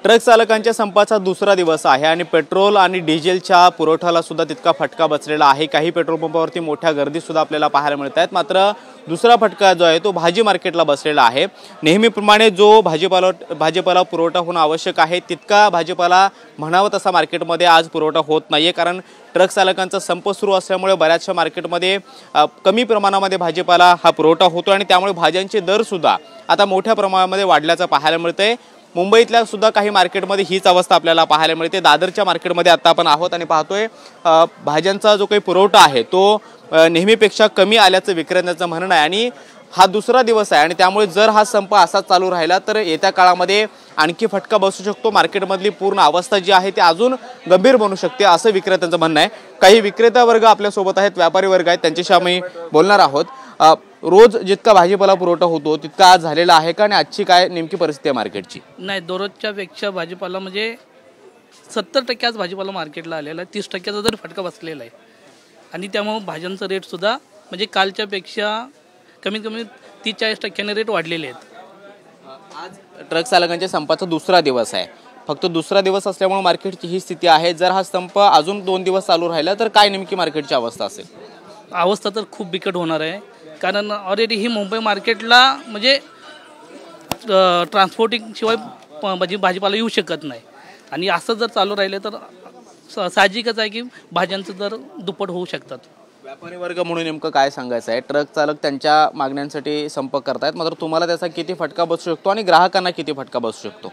Truck चालकांच्या संपाचा दुसरा दिवस आहे आणि पेट्रोल आणि डिझेलच्या पुरवठ्याला सुद्धा तितका फटका बसलेला आहे। काही पेट्रोल पंपावरती मोठ्या गर्दी सुद्धा आपल्याला पाहायला मिळत आहेत। मात्र दुसरा फटका जो आहे तो भाजी मार्केटला बसलेला आहे। नेहमीप्रमाणे जो भाजीपाला पुरवठा होणं आवश्यक आहे तितका भाजीपाला म्हणावा तसा मार्केटमध्ये आज पुरवठा होत नाहीये, कारण ट्रक चालकांचा संप सुरू असल्यामुळे बऱ्याचशा मार्केटमध्ये कमी प्रमाणामध्ये भाजीपाला हा पुरवठा होतो आणि त्यामुळे भाज्यांचे दर सुद्धा आता मोठ्या प्रमाणामध्ये वाढल्याचं पाहायला मिळतंय। मुंबईतल्या सुद्धा काही मार्केटमध्ये हीच अवस्था आपल्याला पाहायला मिळते। दादरच्या मार्केटमध्ये आता आपण आहोत आणि पाहतोय भाज्यांचा जो काही पुरवठा आहे तो नेहमीपेक्षा कमी आल्याचं विक्रेत्यांचं म्हणणं आहे आणि हा दुसरा दिवस आहे आणि त्यामुळे जर हा संप असाच चालू राहिला तर येत्या काळामध्ये आणखी फटका बसू शकतो। मार्केटमधली पूर्ण अवस्था जी आहे ती अजून गंभीर बनू शकते असं विक्रेत्यांचं म्हणणं आहे। काही विक्रेता वर्ग आपल्या सोबत आहेत, व्यापारी वर्ग आहेत, त्यांच्याशी आम्ही बोलणार आहोत। रोज जितका भाजीपाला पुरवठा होतो तितका आज झालेला आहे का आणि आजची काय नेमकी परिस्थिती आहे मार्केटची? नाही, दररोजच्या पेक्षा भाजीपाला म्हणजे 70% आज भाजीपाला मार्केटला आलेला आहे। 30%चा जर फटका बसलेला आहे आणि त्यामुळे भाज्यांचा रेट सुद्धा म्हणजे कालच्या पेक्षा कमीत कमी 30-40% रेट वाढलेले आहेत। आज ट्रक चालकांच्या संपाचा दुसरा दिवस आहे। फक्त दुसरा दिवस असल्यामुळे मार्केटची ही स्थिती आहे। जर हा संप अजून 2 दिवस चालू राहिला तर काय नेमकी मार्केटची अवस्था असेल? अवस्था तर खूप बिकट होणार आहे, कारण ऑलरेडी ही मुंबई मार्केटला म्हणजे ट्रान्सपोर्टिंग शिवाय भाजीपाला येऊ शकत नाही आणि असं जर चालू राहिलं तर साहजिकच आहे की भाज्यांचं दर दुप्पट होऊ शकतात। व्यापारी वर्ग म्हणून नेमकं काय सांगायचं आहे? ट्रक चालक त्यांच्या मागण्यांसाठी संप करतायत, मात्र तुम्हाला त्याचा किती फटका बसू शकतो आणि ग्राहकांना किती फटका बसू शकतो?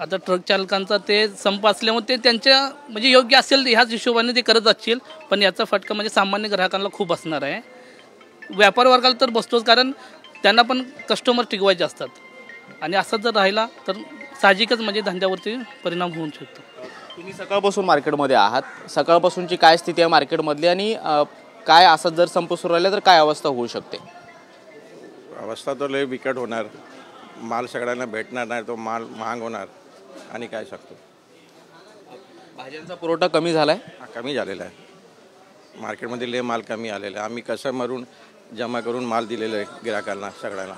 आता ट्रक चालकांचा ते संप असल्यामुळे ते त्यांच्या म्हणजे योग्य असेल ह्याच हिशोबाने ते करत असतील, पण याचा फटका म्हणजे सामान्य ग्राहकांना खूप असणार आहे। व्यापार वर्गाला तर बसतोच, कारण त्यांना पण कस्टमर टिकवायचे असतात आणि असं जर राहिला तर साहजिकच म्हणजे धंद्यावरती परिणाम होऊ शकतो। तुम्ही सकाळपासून मार्केटमध्ये आहात, सकाळपासूनची काय स्थिती आहे मार्केटमधली आणि काय असं जर संप सुरू राहिला तर काय अवस्था होऊ शकते? अवस्था तर लय बिकट होणार, माल सगळ्यांना भेटणार नाही, तो माल महाग होणार आणि काय शकतो। भाज्यांचा पुरवठा कमी झालाय? कमी झालेला आहे मार्केटमध्ये, लय माल कमी आलेला आहे। आम्ही कसं मारून जमा करून माल दिलेला आहे गिराकांना सगळ्यांना।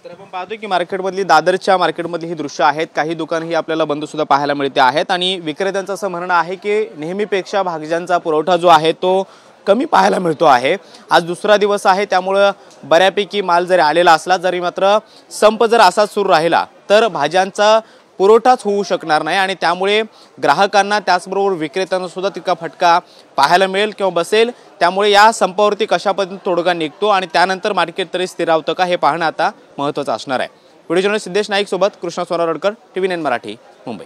तर आपण पाहतोय की मार्केटमधली दादरच्या मार्केटमधली ही दृश्य आहेत। काही दुकान ही आपल्याला बंद सुद्धा पाहायला मिळते आहेत आणि विक्रेत्यांचं असं म्हणणं आहे की नेहमीपेक्षा भाज्यांचा पुरवठा जो आहे तो कमी पाहायला मिळतो आहे। आज दुसरा दिवस आहे त्यामुळे बऱ्यापैकी माल जरी आलेला असला जरी मात्र संप जर असाच सुरू राहिला तर भाज्यांचा पुरवठाच होऊ शकणार नाही आणि त्यामुळे ग्राहकांना त्याचबरोबर विक्रेत्यांना सुद्धा तितका फटका पाहायला मिळेल किंवा बसेल। त्यामुळे या संपावरती कशा पद्धतीने तोडगा निघतो आणि त्यानंतर मार्केट तरी स्थिरावतं का हे पाहणं आता महत्त्वाचं असणार आहे। व्हिडिओ जर्नलिस्ट सिद्धेश नाईक सोबत कृष्णा सोनारडकर, TV9 मराठी, मुंबई।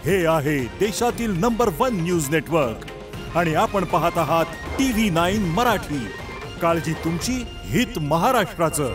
हे आहे देशातील नंबर 1 न्यूज नेटवर्क आणि आपण पाहत आहात TV9 मराठी। काळजी तुमची, हित महाराष्ट्राचं।